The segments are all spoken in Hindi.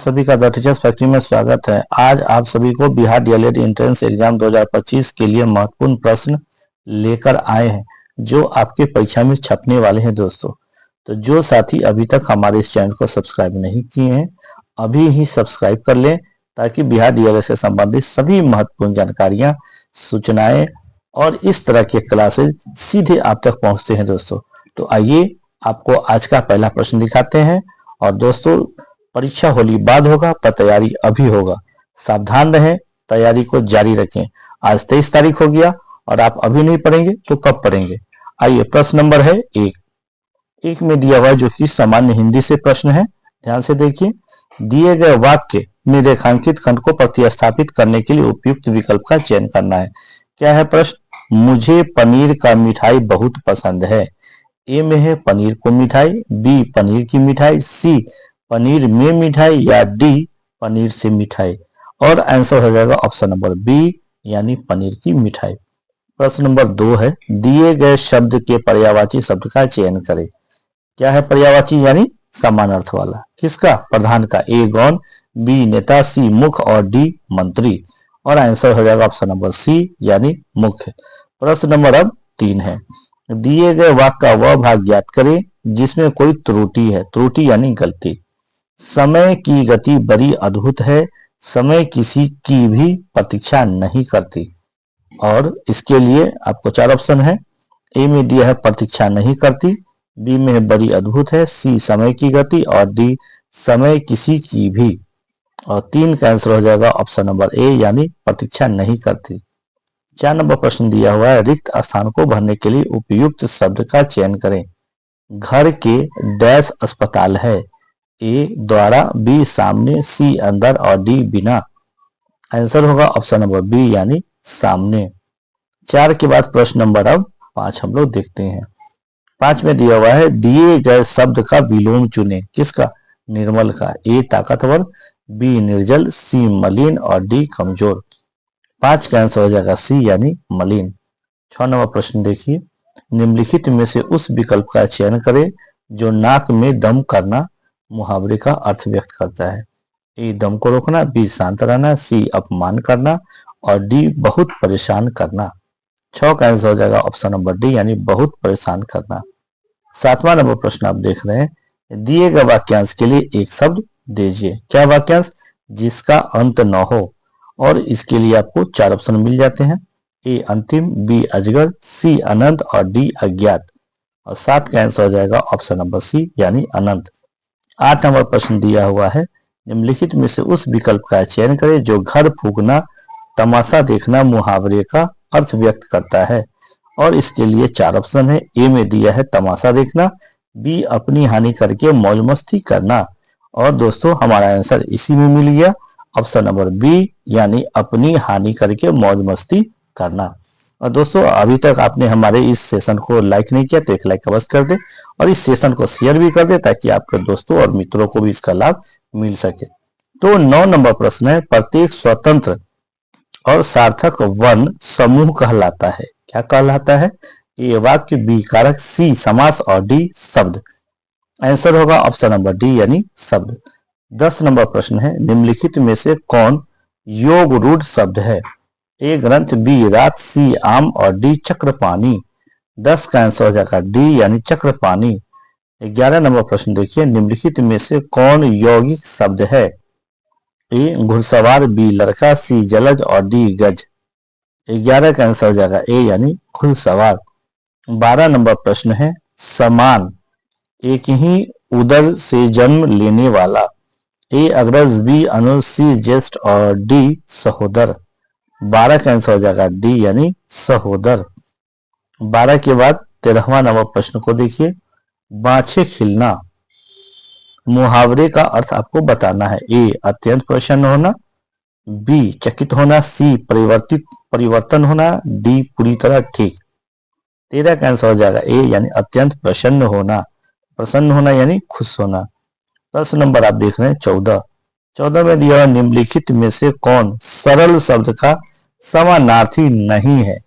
सभी का द टीचर्स फैक्ट्री में स्वागत है। आज आप सभी को बिहार डीएलएड एंट्रेंस एग्जाम 2025 के लिए महत्वपूर्ण प्रश्न लेकर आए हैं जो आपके परीक्षा में छपने वाले हैं दोस्तों। तो जो साथी अभी तक हमारे इस चैनल को सब्सक्राइब नहीं किए हैं अभी ही सब्सक्राइब कर लें ताकि बिहार डीएलएड से संबंधित सभी महत्वपूर्ण जानकारियां, सूचनाएं और इस तरह के क्लासेस सीधे आप तक पहुंचते हैं दोस्तों। तो आइए आपको आज का पहला प्रश्न दिखाते हैं। और दोस्तों, परीक्षा होली बाद होगा पर तैयारी अभी होगा। सावधान रहें, तैयारी को जारी रखें। आज 23 तारीख हो गया और आप अभी नहीं पढ़ेंगे तो कब पढ़ेंगे। आइए, प्रश्न नंबर है एक में दिया हुआ है जो कि सामान्य हिंदी से प्रश्न है। ध्यान से देखिए, दिए गए वाक्य में रेखांकित खंड को प्रतिस्थापित करने के लिए उपयुक्त विकल्प का चयन करना है। क्या है प्रश्न? मुझे पनीर का मिठाई बहुत पसंद है। ए में है पनीर को मिठाई, बी पनीर की मिठाई, सी पनीर में मिठाई या डी पनीर से मिठाई। और आंसर हो जाएगा ऑप्शन नंबर बी यानी पनीर की मिठाई। प्रश्न नंबर 2 है, दिए गए शब्द के पर्यायवाची शब्द का चयन करें। क्या है पर्यायवाची यानी समान अर्थ वाला? किसका? प्रधान का। ए गौण, बी नेता, सी मुख्य और डी मंत्री। और आंसर हो जाएगा ऑप्शन नंबर सी यानी मुख्य। प्रश्न नंबर अब 3 है, दिए गए वाक्य का वह भाग ज्ञात करें जिसमें कोई त्रुटि है। त्रुटि यानी गलती। समय की गति बड़ी अद्भुत है, समय किसी की भी प्रतीक्षा नहीं करती। और इसके लिए आपको 4 ऑप्शन है। ए में दिया है प्रतीक्षा नहीं करती, बी में है बड़ी अद्भुत है, सी समय की गति और डी समय किसी की भी। और 3 का आंसर हो जाएगा ऑप्शन नंबर ए यानी प्रतीक्षा नहीं करती। 4 नंबर प्रश्न दिया हुआ है, रिक्त स्थान को भरने के लिए उपयुक्त शब्द का चयन करें। घर के डैश अस्पताल है। ए द्वारा, बी सामने, सी अंदर और डी बिना। आंसर होगा ऑप्शन नंबर बी यानी सामने। 4 के बाद प्रश्न नंबर अब 5 हम लोग देखते हैं। 5 में दिया हुआ है, दिए गए शब्द का विलोम चुने। किसका? निर्मल का। ए ताकतवर, बी निर्जल, सी मलिन और डी कमजोर। 5 का आंसर हो जाएगा सी यानी मलिन। 6 नंबर प्रश्न देखिए, निम्नलिखित में से उस विकल्प का चयन करें जो नाक में दम करना मुहावरे का अर्थ व्यक्त करता है। ए दम को रोकना, बी शांत रहना, सी अपमान करना और डी बहुत परेशान करना। 6 का आंसर हो जाएगा ऑप्शन नंबर डी यानी बहुत परेशान करना। 7वां नंबर प्रश्न आप देख रहे हैं, दिए गए वाक्यांश के लिए एक शब्द दीजिए। क्या वाक्यांश? जिसका अंत न हो। और इसके लिए आपको 4 ऑप्शन मिल जाते हैं। ए अंतिम, बी अजगर, सी अनंत और डी अज्ञात। और 7 का आंसर हो जाएगा ऑप्शन नंबर सी यानी अनंत। 8 नंबर प्रश्न दिया हुआ है, निम्नलिखित में से उस विकल्प का चयन करें जो घर फूकना तमाशा देखना मुहावरे का अर्थ व्यक्त करता है। और इसके लिए 4 ऑप्शन है। ए में दिया है तमाशा देखना, बी अपनी हानि करके मौज मस्ती करना। और दोस्तों, हमारा आंसर इसी में मिल गया, ऑप्शन नंबर बी यानी अपनी हानि करके मौज मस्ती करना। और दोस्तों, अभी तक आपने हमारे इस सेशन को लाइक नहीं किया तो एक लाइक अवश्य कर दे और इस सेशन को शेयर भी कर दे ताकि आपके दोस्तों और मित्रों को भी इसका लाभ मिल सके। तो 9 नंबर प्रश्न है, प्रत्येक स्वतंत्र और सार्थक वर्ण समूह कहलाता है। क्या कहलाता है? ए वाक्य, बी कारक, सी समास और डी शब्द। आंसर होगा ऑप्शन नंबर डी यानी शब्द। 10 नंबर प्रश्न है, निम्नलिखित में से कौन योग रूढ़ शब्द है? ए ग्रंथ, बी रात, सी आम और डी चक्रपाणी। 10 का आंसर हो जाएगा डी यानी चक्रपाणी। 11 नंबर प्रश्न देखिए, निम्नलिखित में से कौन यौगिक शब्द है? ए घुड़सवार, बी लड़का, सी जलज और डी गज। 11 का आंसर हो जाएगा ए यानी घुड़सवार। 12 नंबर प्रश्न है, समान, एक ही उदर से जन्म लेने वाला। ए अग्रज, बी अनुज, सी ज्येष्ठ और डी सहोदर। 12 का आंसर हो जाएगा डी यानी सहोदर। 12 के बाद 13वां नंबर प्रश्न को देखिए, बाछे खिलना मुहावरे का अर्थ आपको बताना है। ए अत्यंत प्रसन्न होना, बी चकित होना, सी परिवर्तन होना, डी पूरी तरह ठीक। 13 का आंसर हो जाएगा ए यानी अत्यंत प्रसन्न होना। प्रसन्न होना यानी खुश होना। प्रश्न नंबर आप देख रहे हैं 14। 14 में दिया हुआ, निम्नलिखित में से कौन सरल शब्द का समानार्थी नहीं है?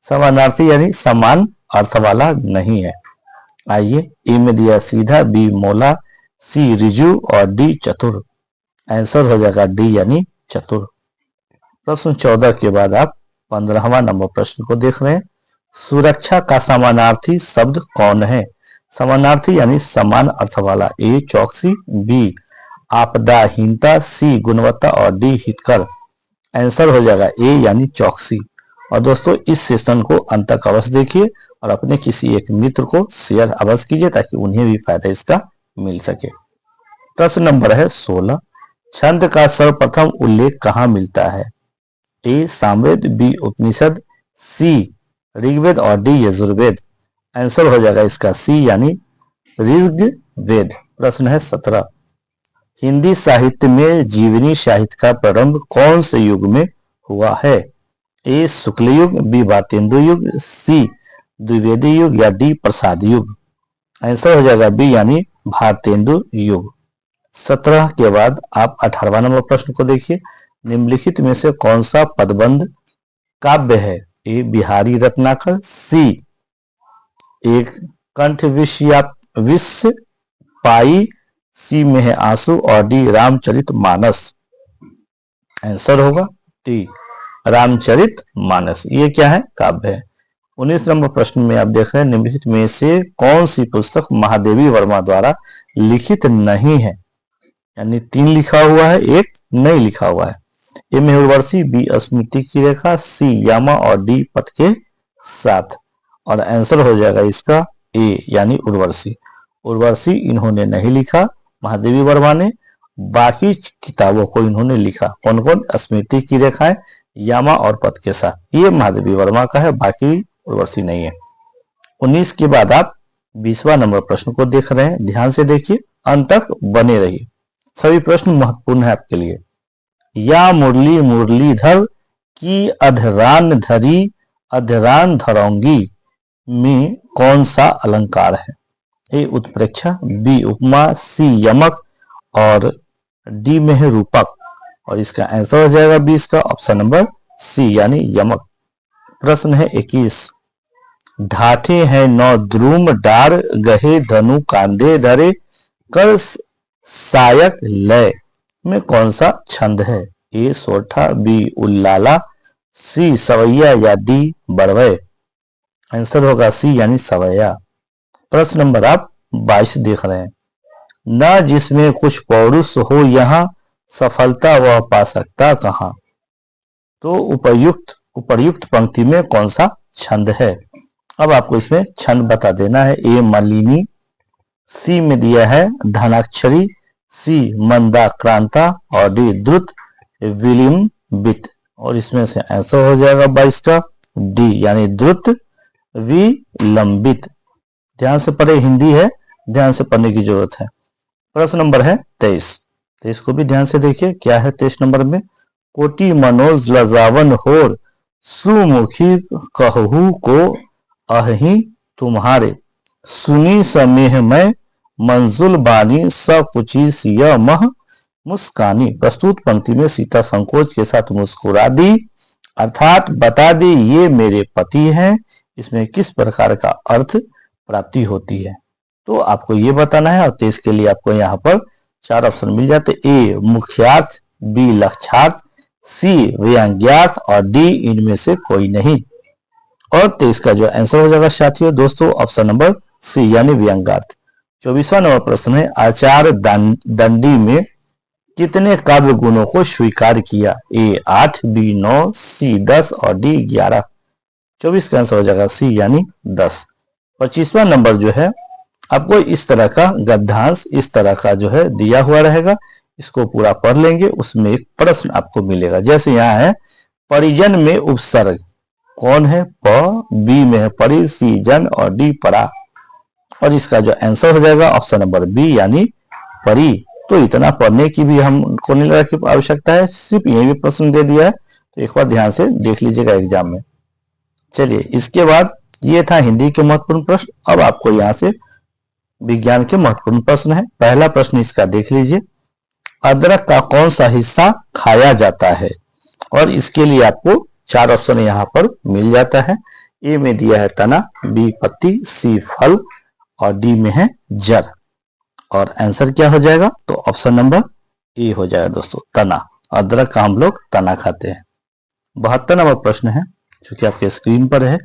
समानार्थी यानी समान अर्थ वाला नहीं है। आइए, ए में दिया सीधा, बी मोला, सी रिजु और डी चतुर। आंसर हो जाएगा डी यानी चतुर। प्रश्न 14 के बाद आप 15वां नंबर प्रश्न को देख रहे हैं। सुरक्षा का समानार्थी शब्द कौन है? समानार्थी यानी समान अर्थ वाला। ए चौकसी, बी आपदाहीनता, सी गुणवत्ता और डी हितकर। आंसर हो जाएगा ए यानी चौकसी। और दोस्तों इस सेशन को अंत तक अवश्य देखिए और अपने किसी एक मित्र को शेयर अवश्य कीजिए ताकि उन्हें भी फायदा इसका मिल सके। प्रश्न नंबर है 16। छंद का सर्वप्रथम उल्लेख कहाँ मिलता है? ए सामवेद, बी उपनिषद, सी ऋग्वेद और डी यजुर्वेद। आंसर हो जाएगा इसका सी यानी ऋग्वेद। प्रश्न है 17। हिंदी साहित्य में जीवनी साहित्य का प्रारंभ कौन से युग में हुआ है? ए शुक्ल युग, बी भारतेंदु युग, सी द्विवेदी युग या डी प्रसाद युग। आंसर हो जाएगा बी यानी भारतेंदु युग। 17 के बाद आप 18वां नंबर प्रश्न को देखिए। निम्नलिखित में से कौन सा पदबंध काव्य है? ए बिहारी रत्नाकर, सी एक कंठ विश्व पाई, सी में है आंसू और डी रामचरितमानस। आंसर होगा डी रामचरितमानस। ये क्या है? काव्य है। 19 नंबर प्रश्न में आप देख रहे हैं निम्नलिखित में से कौन सी पुस्तक महादेवी वर्मा द्वारा लिखित नहीं है? यानी 3 लिखा हुआ है, 1 नहीं लिखा हुआ है। ए में उर्वशी, बी स्मृति की रेखा, सी यामा और डी पथ के साथ। और आंसर हो जाएगा इसका ए यानी उर्वशी। उर्वशी इन्होंने नहीं लिखा महादेवी वर्मा ने, बाकी किताबों को इन्होंने लिखा। कौन कौन? स्मृति की रेखाएं, यामा और पथ के साथ, ये महादेवी वर्मा का है, बाकी उर्वशी नहीं है। 19 के बाद आप 20वां नंबर प्रश्न को देख रहे हैं। ध्यान से देखिए, अंत तक बने रहिए, सभी प्रश्न महत्वपूर्ण है आपके लिए। या मुरली मुरलीधर की अधरान धरी अधरान धरोंगी में कौन सा अलंकार है? ए उत्प्रेक्षा, बी उपमा, सी यमक और डी में है रूपक। और इसका आंसर हो जाएगा 20 का ऑप्शन नंबर सी यानी यमक। प्रश्न है 21। ढाठे हैं 9 द्रुम डार गहे धनु कांधे धरे कर सायक लय में कौन सा छंद है? ए सोठा, बी उल्लाला, सी सवैया या डी बड़वय। आंसर होगा सी यानी सवैया। प्रश्न नंबर आप 22 देख रहे हैं। न जिसमें कुछ पौरुष हो यहाँ सफलता वह पा सकता कहाँ? तो उपर्युक्त पंक्ति में कौन सा छंद है? अब आपको इसमें छंद बता देना है। ए मालिनी, सी में दिया है धनाक्षरी, सी मंदाक्रांता और डी द्रुत विलंबित। और इसमें से आंसर हो जाएगा 22 का डी यानी द्रुत विलंबित। ध्यान से पढ़े, हिंदी है, ध्यान से पढ़ने की जरूरत है। प्रश्न नंबर है 23। तो इसको भी ध्यान से देखिए, क्या है 23 नंबर में? कोटि मनोज लजावन होर सुमुखी कहू को अहि तुम्हारे सुनी समेह में मंजुल बानी सकुची सिया मह मुस्कानी। प्रस्तुत पंक्ति में सीता संकोच के साथ मुस्कुरा दी, अर्थात बता दी ये मेरे पति हैं। इसमें किस प्रकार का अर्थ प्राप्ति होती है? तो आपको ये बताना है। और तो इसके लिए आपको यहाँ पर 4 ऑप्शन मिल जाते। ए मुख्यार्थ, बी लक्ष्यार्थ, सी व्यंग्यार्थ और डी इनमें से कोई नहीं। और 23 का जो आंसर हो जाएगा साथियों दोस्तों ऑप्शन नंबर सी यानी व्यंग्यार्थ। 24वां नंबर प्रश्न है। आचार्य दंडी में कितने काव्य गुणों को स्वीकार किया? ए 8, बी 9, सी 10 और डी 11। 24 का आंसर हो जाएगा सी यानी 10। 25वां नंबर जो है आपको इस तरह का गद्यांश इस तरह का जो है दिया हुआ रहेगा, इसको पूरा पढ़ लेंगे, उसमें एक प्रश्न आपको मिलेगा। जैसे यहाँ है परिजन में उपसर्ग कौन है? प, बी में है परि, सी जन और डी परा। और इसका जो आंसर हो जाएगा ऑप्शन नंबर बी यानी परी। तो इतना पढ़ने की भी हमको नहीं लगा कि आवश्यकता है, सिर्फ यही भी प्रश्न दे दिया है, तो एक बार ध्यान से देख लीजिएगा एग्जाम में। चलिए, इसके बाद ये था हिंदी के महत्वपूर्ण प्रश्न। अब आपको यहाँ से विज्ञान के महत्वपूर्ण प्रश्न है। पहला प्रश्न इसका देख लीजिए। अदरक का कौन सा हिस्सा खाया जाता है? और इसके लिए आपको 4 ऑप्शन यहाँ पर मिल जाता है। ए में दिया है तना, बी पत्ती, सी फल और डी में है जड़। और आंसर क्या हो जाएगा? तो ऑप्शन नंबर ए हो जाएगा दोस्तों तना। अदरक का हम लोग तना खाते हैं। 72 नंबर प्रश्न है जो कि आपके स्क्रीन पर है।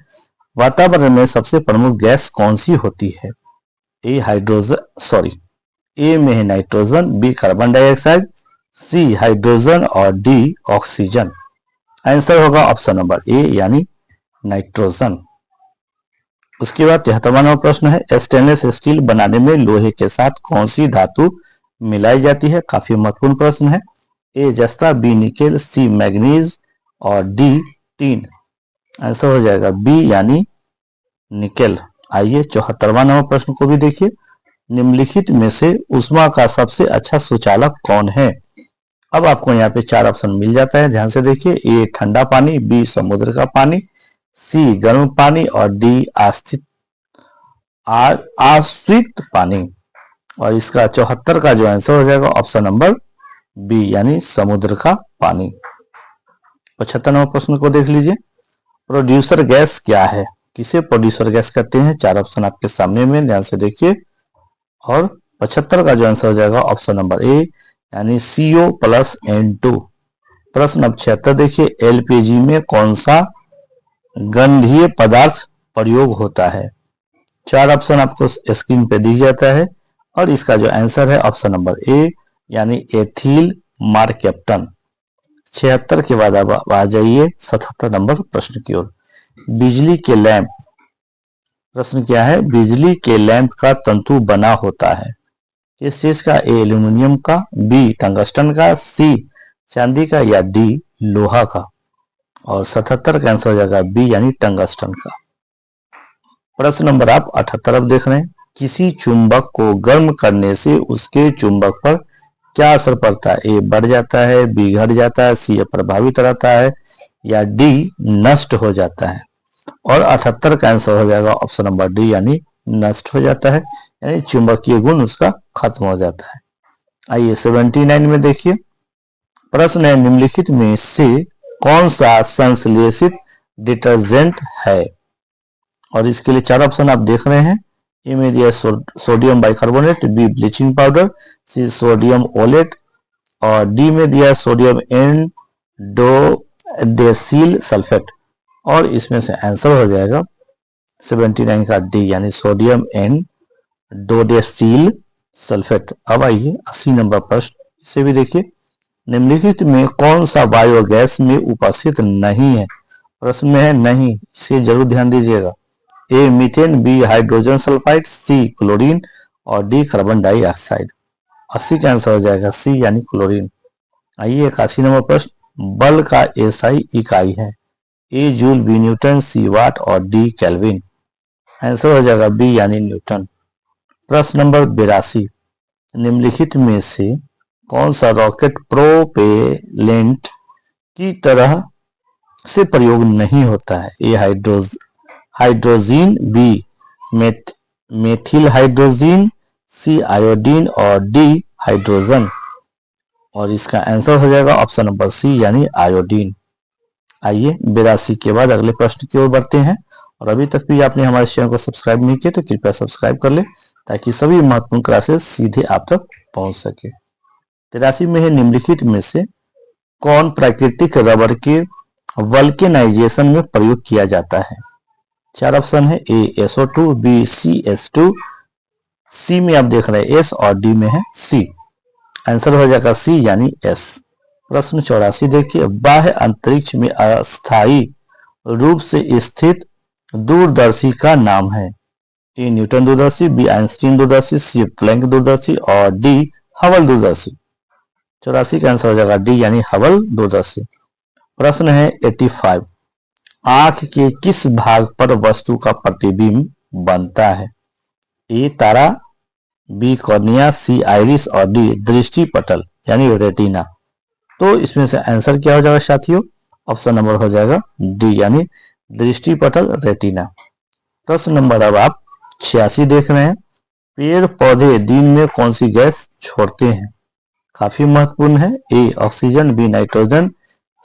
वातावरण में सबसे प्रमुख गैस कौन सी होती है? ए में है नाइट्रोजन, बी कार्बन डाइऑक्साइड, सी हाइड्रोजन और डी ऑक्सीजन। आंसर होगा ऑप्शन नंबर ए यानी नाइट्रोजन। उसके बाद 73वां नंबर प्रश्न है। स्टेनलेस स्टील बनाने में लोहे के साथ कौन सी धातु मिलाई जाती है? काफी महत्वपूर्ण प्रश्न है। ए जस्ता, बी निकेल, सी मैग्नीज और डी टीन। आंसर हो जाएगा बी यानी निकेल। आइए 74वां नंबर प्रश्न को भी देखिए। निम्नलिखित में से ऊष्मा का सबसे अच्छा सुचालक कौन है? अब आपको यहाँ पे 4 ऑप्शन मिल जाता है, ध्यान से देखिए। ए ठंडा पानी, बी समुद्र का पानी, सी गर्म पानी और डी आश्रित पानी। और इसका 74 का जो आंसर हो जाएगा ऑप्शन नंबर बी यानी समुद्र का पानी। 75 नंबर प्रश्न को देख लीजिए। प्रोड्यूसर गैस क्या है? किसे प्रोड्यूसर गैस कहते हैं? 4 ऑप्शन आपके सामने में, ध्यान से देखिए। और 75 का जो आंसर हो जाएगा ऑप्शन नंबर ए यानी CO+N2। प्रश्न अब 76 देखिए। एलपीजी में कौन सा गंधीय पदार्थ प्रयोग होता है? 4 ऑप्शन आपको स्क्रीन पे दी जाता है और इसका जो आंसर है ऑप्शन नंबर ए यानी एथिल मार्केप्टन। 76 के बाद अब आ जाइए 77 नंबर प्रश्न की ओर। बिजली के लैंप, प्रश्न क्या है? बिजली के लैंप का तंतु बना होता है किस चीज का? ए एल्यूमिनियम का, बी टंगस्टन का, सी चांदी का या डी लोहा का। और 77 का आंसर हो जाएगा बी यानी टंगस्टन का। प्रश्न नंबर आप 78 अब देख रहे हैं। किसी चुंबक को गर्म करने से उसके चुंबक पर क्या असर पड़ता है? ए बढ़ जाता है, बी घट जाता है, सी प्रभावित रहता है या डी नष्ट हो जाता है। और 78 का आंसर हो जाएगा ऑप्शन नंबर डी यानी नष्ट हो जाता है, यानी चुंबकीय गुण उसका खत्म हो जाता है। आइए 79 में देखिए। प्रश्न है निम्नलिखित में से कौन सा संश्लेषित डिटर्जेंट है? और इसके लिए 4 ऑप्शन आप देख रहे हैं। ए में दिया sodium bicarbonate, B bleaching powder, C sodium oleate और डी में दिया सोडियम एंडोडेसिल सल्फेट। और इसमें से आंसर हो जाएगा 79 का डी यानी सोडियम एंडोडेसिल सल्फेट। अब आइए 80 नंबर प्रश्न, इसे भी देखिए। निम्नलिखित में कौन सा बायोगैस में उपस्थित नहीं है? प्रश्न में है नहीं, इसे जरूर ध्यान दीजिएगा। A methane, B hydrogen sulphide, C chlorine और डी कार्बन डाइऑक्साइड। 80 का आंसर हो जाएगा सी यानी क्लोरीन। आइए 81 नंबर प्रश्न। बल का एसआई इकाई है? ए जूल, बी न्यूटन, सी वाट और डी केल्विन। आंसर हो जाएगा बी यानी न्यूटन। प्रश्न नंबर 82। निम्नलिखित में से कौन सा रॉकेट प्रोपेलेंट की तरह से प्रयोग नहीं होता है? ए हाइड्रोजीन, बी मेथिल हाइड्रोजीन, सी आयोडीन और डी हाइड्रोजन। और इसका आंसर हो जाएगा ऑप्शन नंबर सी यानी आयोडीन। आइए 82 के बाद अगले प्रश्न की ओर बढ़ते हैं। और अभी तक भी आपने हमारे चैनल को सब्सक्राइब नहीं किया तो कृपया सब्सक्राइब कर ले ताकि सभी महत्वपूर्ण क्लासेस सीधे आप तक पहुंच सके। 83 में है निम्नलिखित में से कौन प्राकृतिक रबर के वल्केनाइजेशन में प्रयोग किया जाता है? 4 ऑप्शन है। ए SO2, बी CH2, सी में आप देख रहे हैं एस और डी में है सी। आंसर हो जाएगा सी यानी एस। प्रश्न 84 देखिए। बाह्य अंतरिक्ष में अस्थायी रूप से स्थित दूरदर्शी का नाम है? ए न्यूटन दूरदर्शी, बी आइंस्टीन दूरदर्शी, सी प्लैंक दूरदर्शी और डी हबल दूरदर्शी। 84 का आंसर हो जाएगा डी यानी हबल दूरदर्शी। प्रश्न है 85। आंख के किस भाग पर वस्तु का प्रतिबिंब बनता है? ए तारा, बी कॉर्निया, सी आइरिस और डी दृष्टि पटल यानी रेटिना। तो इसमें से आंसर क्या हो जाएगा साथियों? ऑप्शन नंबर हो जाएगा डी यानी दृष्टि पटल रेटिना। प्रश्न नंबर अब आप 86 देख रहे हैं। पेड़ पौधे दिन में कौन सी गैस छोड़ते हैं? काफी महत्वपूर्ण है। A oxygen, B nitrogen,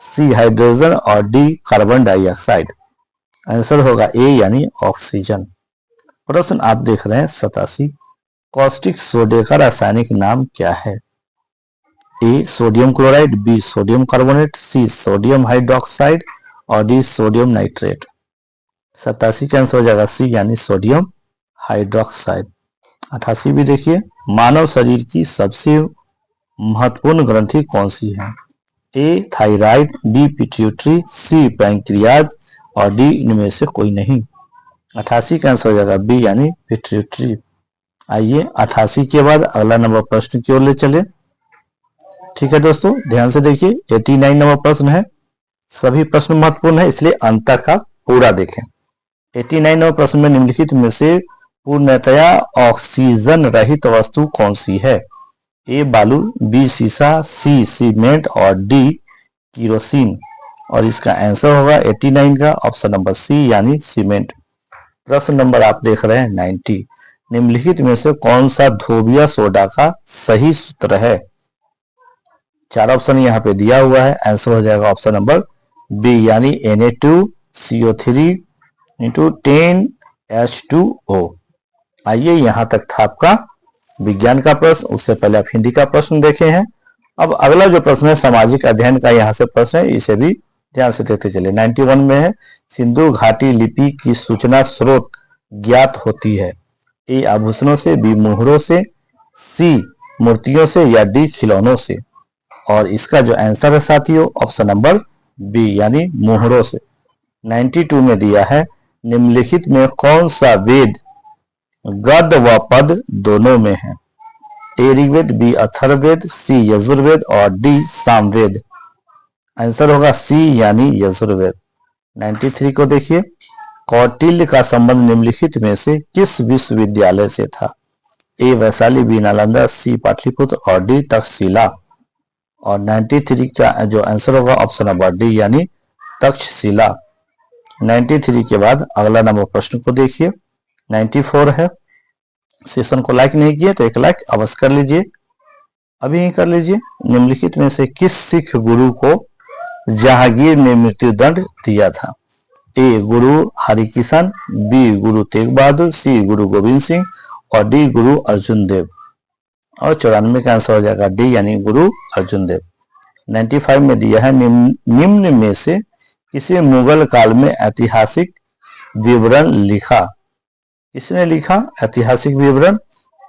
C hydrogen और डी कार्बन डाइऑक्साइड। आंसर होगा ए यानी ऑक्सीजन। प्रश्न आप देख रहे हैं 87। कॉस्टिक सोडे का रासायनिक नाम क्या है? A sodium chloride, B sodium carbonate, C sodium hydroxide और डी सोडियम नाइट्रेट। 87 का आंसर हो जाएगा सी यानी सोडियम हाइड्रोक्साइड। 88 भी देखिए, मानव शरीर की सबसे महत्वपूर्ण ग्रंथि कौन सी है? ए थायराइड, बी पिट्यूटरी, सी पैंक्रियाज और डी इनमें से कोई नहीं। 88 का आंसर हो जाएगा बी यानी पिट्यूटरी। आइए 88 के बाद अगला नंबर प्रश्न की ओर ले चले। ठीक है दोस्तों, ध्यान से देखिए, 89 नंबर प्रश्न है। सभी प्रश्न महत्वपूर्ण है, इसलिए अंत तक का पूरा देखें। 89 नंबर प्रश्न में निम्नलिखित में से पूर्णतया ऑक्सीजन रहित वस्तु कौन सी है? ए बालू, बी सीसा, सी सीमेंट और डी किरोसिन। और इसका आंसर होगा 89 का ऑप्शन नंबर सी यानी सीमेंट। प्रश्न नंबर आप देख रहे हैं 90। निम्नलिखित में से कौन सा धोबिया सोडा का सही सूत्र है? 4 ऑप्शन यहाँ पे दिया हुआ है, आंसर हो जाएगा ऑप्शन नंबर बी यानी Na2CO3 इंटू 10H2O। आइए यहाँ तक था आपका विज्ञान का प्रश्न। उससे पहले आप हिंदी का प्रश्न देखे हैं। अब अगला जो प्रश्न है सामाजिक अध्ययन का, यहाँ से प्रश्न है, इसे भी ध्यान से देखते चले। 91 में है, सिंधु घाटी लिपि की सूचना स्रोत ज्ञात होती है? ए आभूषणों से, बी मोहरों से, सी मूर्तियों से या डी खिलौनों से। और इसका जो आंसर है साथियों ऑप्शन नंबर बी यानी मोहरों से। 92 में दिया है, निम्नलिखित में कौन सा वेद गद व पद दोनों में है? ए ऋग्वेद, बी अथर्ववेद, सी यजुर्वेद और डी सामवेद। आंसर होगा सी यानी यजुर्वेद। 93 को देखिए, कौटिल्य का संबंध निम्नलिखित में से किस विश्वविद्यालय से था? ए वैशाली, बी नालंदा, सी पाटलिपुत्र और डी तक्षशिला। और 93 का जो आंसर होगा ऑप्शन नंबर डी यानी तक्षशिला। 93 के बाद अगला नंबर प्रश्न को देखिए, 94 है। सेशन को लाइक नहीं किए तो एक लाइक अवश्य कर लीजिए, अभी ही कर लीजिए। निम्नलिखित में से किस सिख गुरु को जहांगीर ने मृत्यु दंड दिया था? ए गुरु हरिकिशन, बी गुरु तेग बहादुर, सी गुरु गोविंद सिंह और डी गुरु अर्जुन देव। और 94 का आंसर हो जाएगा डी यानी गुरु अर्जुन देव। 95 में दिया है, निम्न में से किसी मुगल काल में ऐतिहासिक विवरण लिखा? किसने लिखा ऐतिहासिक विवरण?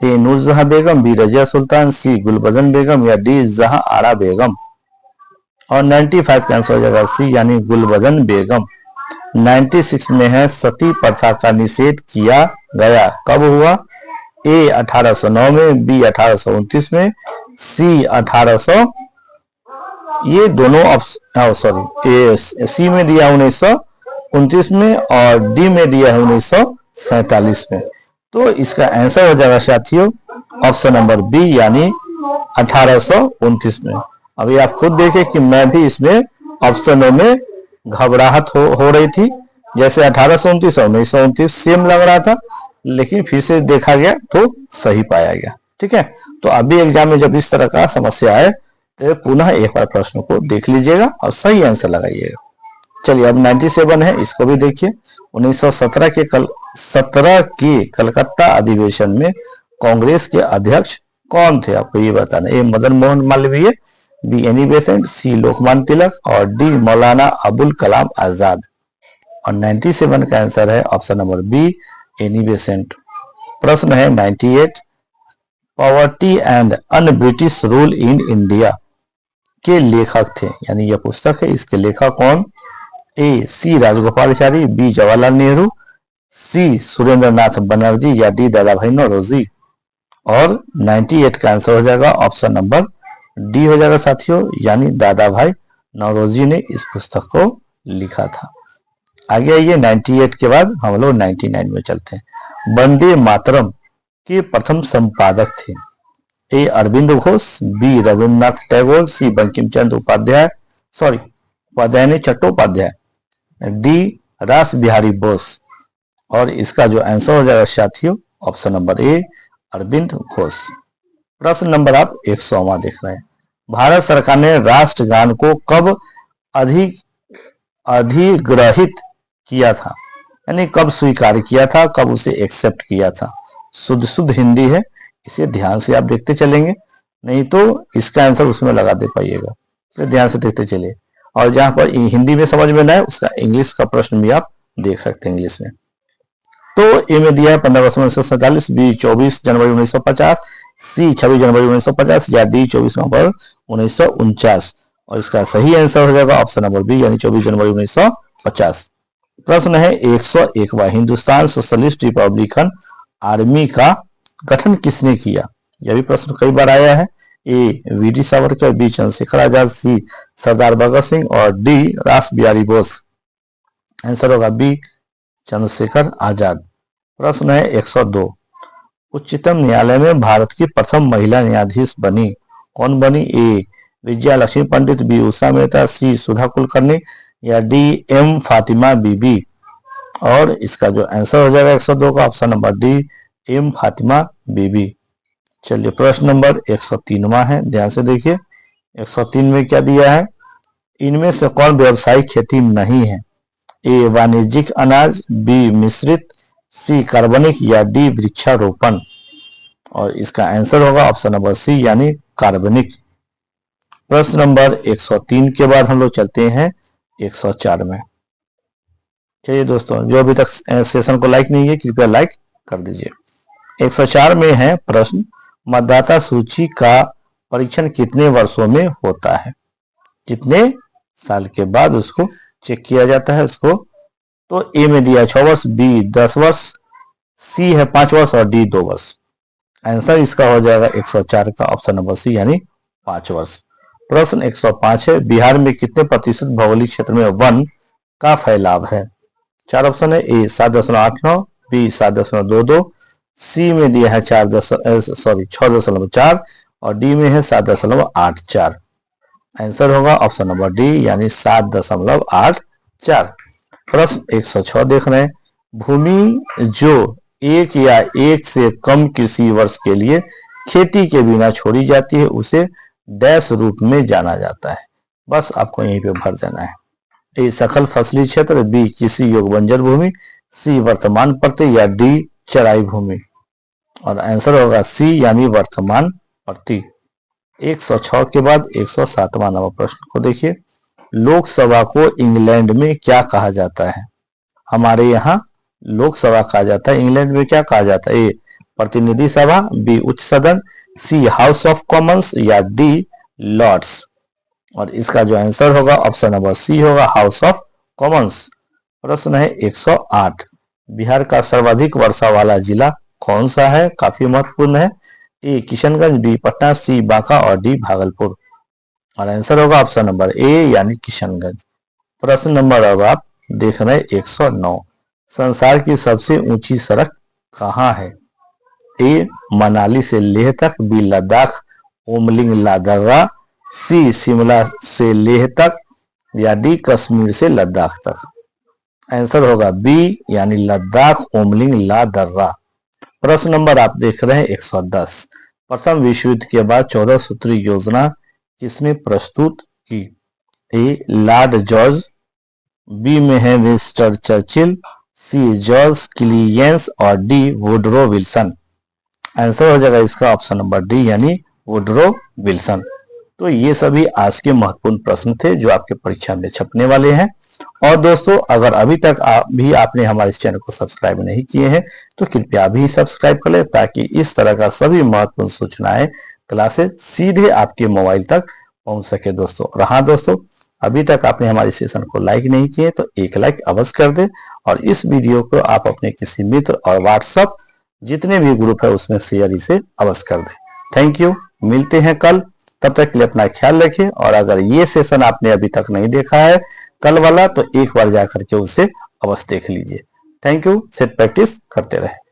ए नूरजहां बेगम, बी रजिया सुल्तान, सी गुलबदन बेगम या डी जहां आरा बेगम। और 95 का आंसर हो जाएगा सी यानी गुलबदन बेगम। 96 में है, सती प्रथा का निषेध किया गया कब हुआ? ए 1809 में, बी 1829 में, सी 1800, ये दोनों सॉरी सी में दिया 1929 में और डी में दिया है 1947 में। तो इसका आंसर हो जाएगा साथियों ऑप्शन नंबर बी यानी 1829 में। अभी आप खुद देखें कि मैं भी इसमें ऑप्शनों में घबराहट हो रही थी, जैसे 1829 और 1929 सेम लग रहा था, लेकिन फिर से देखा गया तो सही पाया गया। ठीक है, तो अभी एग्जाम में जब इस तरह का समस्या आए तो पुनः एक बार प्रश्न को देख लीजिएगा और सही आंसर लगाइएगा। चलिए अब 97 है, इसको भी देखिए। 1917 के कलकत्ता अधिवेशन में कांग्रेस के अध्यक्ष कौन थे? आपको ये बताना। A Madan Mohan Malviya, B Annie Besant, C Lokmanya Tilak और डी मौलाना अबुल कलाम आजाद। और 97 का आंसर है option number B Annie Besant. प्रश्न है 98, poverty and un British rule in India के लेखक थे, यानी यह पुस्तक है, इसके लेखक कौन? ए सी राजगोपालाचारी, बी जवाहरलाल नेहरू, सी सुरेंद्र नाथ बनर्जी या डी दादा भाई नौरोजी। और 98 का आंसर हो जाएगा ऑप्शन नंबर डी हो जाएगा साथियों, यानी दादा भाई नौरोजी ने इस पुस्तक को लिखा था। आगे आइए 98 के बाद हम लोग 99 में चलते हैं। वंदे मातरम के प्रथम संपादक थे? ए अरविंद घोष, बी रविन्द्रनाथ टैगोर, सी बंकिम चंद्र उपाध्याय चट्टोपाध्याय, डी रास बिहारी बोस। और इसका जो आंसर हो जाएगा साथियों option number A Arvind Ghosh. प्रश्न नंबर आप 100वां देख रहे हैं। भारत सरकार ने राष्ट्रगान को कब अधिग्रहित किया था, यानी कब स्वीकार किया था, कब उसे एक्सेप्ट किया था? शुद्ध हिंदी है, इसे ध्यान से आप देखते चलेंगे। नहीं तो इसका आंसर उसमें लगा दे पाइएगा। तो ध्यान से देखते चलिए। और जहां पर हिंदी में समझ में ना है उसका इंग्लिश का प्रश्न भी आप देख सकते हैं इंग्लिश में। तो ए में दिया है 15 अगस्त 1947, बी 24 जनवरी 1950, सी 26 जनवरी 1950 या डी 24 नवंबर 1949। और इसका सही आंसर हो जाएगा ऑप्शन नंबर बी यानी 24 जनवरी 1950। प्रश्न है 101वां, हिंदुस्तान सोशलिस्ट रिपब्लिकन आर्मी का गठन किसने किया? यह भी प्रश्न कई बार आया है। ए वी.डी. सावरकर, बी चंद्रशेखर आजाद, सी सरदार भगत सिंह और डी रास बिहारी बोस। आंसर होगा बी चंद्रशेखर आजाद। प्रश्न है 102, उच्चतम न्यायालय में भारत की प्रथम महिला न्यायाधीश बनी, कौन बनी? ए विजया लक्ष्मी पंडित, बी उषा मेहता, सी सुधा कुलकर्णी या डी एम फातिमा बीबी। और इसका जो आंसर हो जाएगा 102 का option number D M Fatima Bibi. चलिए प्रश्न नंबर 103वां है, ध्यान से देखिए। 103 में क्या दिया है? इनमें से कौन व्यावसायिक खेती नहीं है? ए वाणिज्यिक अनाज, बी मिश्रित, सी कार्बनिक या डी वृक्षारोपण। और इसका आंसर होगा ऑप्शन नंबर सी यानी कार्बनिक। प्रश्न नंबर 103 के बाद हम लोग चलते हैं 104 में। चलिए दोस्तों, जो अभी तक सेशन को लाइक नहीं है कृपया लाइक कर दीजिए। 104 में है प्रश्न, मतदाता सूची का परीक्षण कितने वर्षों में होता है? कितने साल के बाद उसको चेक किया जाता है उसको? तो ए में दिया 6 वर्ष, बी 10 वर्ष, सी है 5 वर्ष और डी 2 वर्ष। आंसर इसका हो जाएगा 104 का ऑप्शन नंबर सी यानी 5 वर्ष। प्रश्न 105 है, बिहार में कितने प्रतिशत भौगोलिक क्षेत्र में वन का फैलाव है? 4 ऑप्शन है। ए 7.89, बी 7.22, सी में दिया है 6.4 और डी में है 7.84। आंसर होगा ऑप्शन नंबर डी यानी 7.84। प्रश्न 106 देख रहे हैं, भूमि जो एक या एक से कम कृषि वर्ष के लिए खेती के बिना छोड़ी जाती है उसे डैश रूप में जाना जाता है। बस आपको यहीं पे भर देना है। ए सकल फसली क्षेत्र, बी कृषि योग्य बंजर भूमि, सी वर्तमान प्रति या डी चराई भूमि। और आंसर होगा सी यानी वर्तमान प्रति। 106 के बाद 107वां नंबर प्रश्न को देखिए, लोकसभा को इंग्लैंड में क्या कहा जाता है? हमारे यहाँ लोकसभा कहा जाता है, इंग्लैंड में क्या कहा जाता है? ए प्रतिनिधि सभा, बी उच्च सदन, सी हाउस ऑफ कॉमन्स या डी लॉर्ड्स। और इसका जो आंसर होगा ऑप्शन नंबर सी होगा हाउस ऑफ कॉमन्स। प्रश्न है 108, बिहार का सर्वाधिक वर्षा वाला जिला कौन सा है? काफी महत्वपूर्ण है। ए किशनगंज, बी पटना, सी बांका और डी भागलपुर। और आंसर होगा ऑप्शन नंबर ए यानी किशनगंज। प्रश्न नंबर अब आप देख रहे हैं 109, संसार की सबसे ऊंची सड़क कहाँ है? ए मनाली से लेह तक, बी लद्दाख ओमलिंग लादर्रा, सी शिमला से लेह तक या डी कश्मीर से लद्दाख तक। आंसर होगा बी यानी लद्दाख ओमलिंग लादर्रा। प्रश्न नंबर आप देख रहे हैं 110, प्रथम विश्व युद्ध के बाद 14 सूत्री योजना किसने प्रस्तुत की? ए लॉर्ड जॉर्ज, बी में है विंस्टन चर्चिल, सी जॉर्ज क्लियंस और डी वुडरो विल्सन। आंसर हो जाएगा इसका ऑप्शन नंबर डी यानी वुडरो विल्सन। तो ये सभी आज के महत्वपूर्ण प्रश्न थे जो आपके परीक्षा में छपने वाले हैं। और दोस्तों, अगर अभी तक आपने हमारे इस चैनल को सब्सक्राइब नहीं किए हैं तो कृपया अभी सब्सक्राइब कर लें ताकि इस तरह का सभी महत्वपूर्ण सूचनाएं क्लासेस सीधे आपके मोबाइल तक पहुंच सके दोस्तों। और हाँ दोस्तों, अभी तक आपने हमारे सेशन को लाइक नहीं किए तो एक लाइक अवश्य कर दें और इस वीडियो को आप अपने किसी मित्र और व्हाट्सएप जितने भी ग्रुप है उसमें शेयर इसे अवश्य कर दें। थैंक यू, मिलते हैं कल, तब तक के लिए अपना ख्याल रखें। और अगर ये सेशन आपने अभी तक नहीं देखा है कल वाला तो एक बार जाकर के उसे अवश्य देख लीजिए। थैंक यू, सेट प्रैक्टिस करते रहे।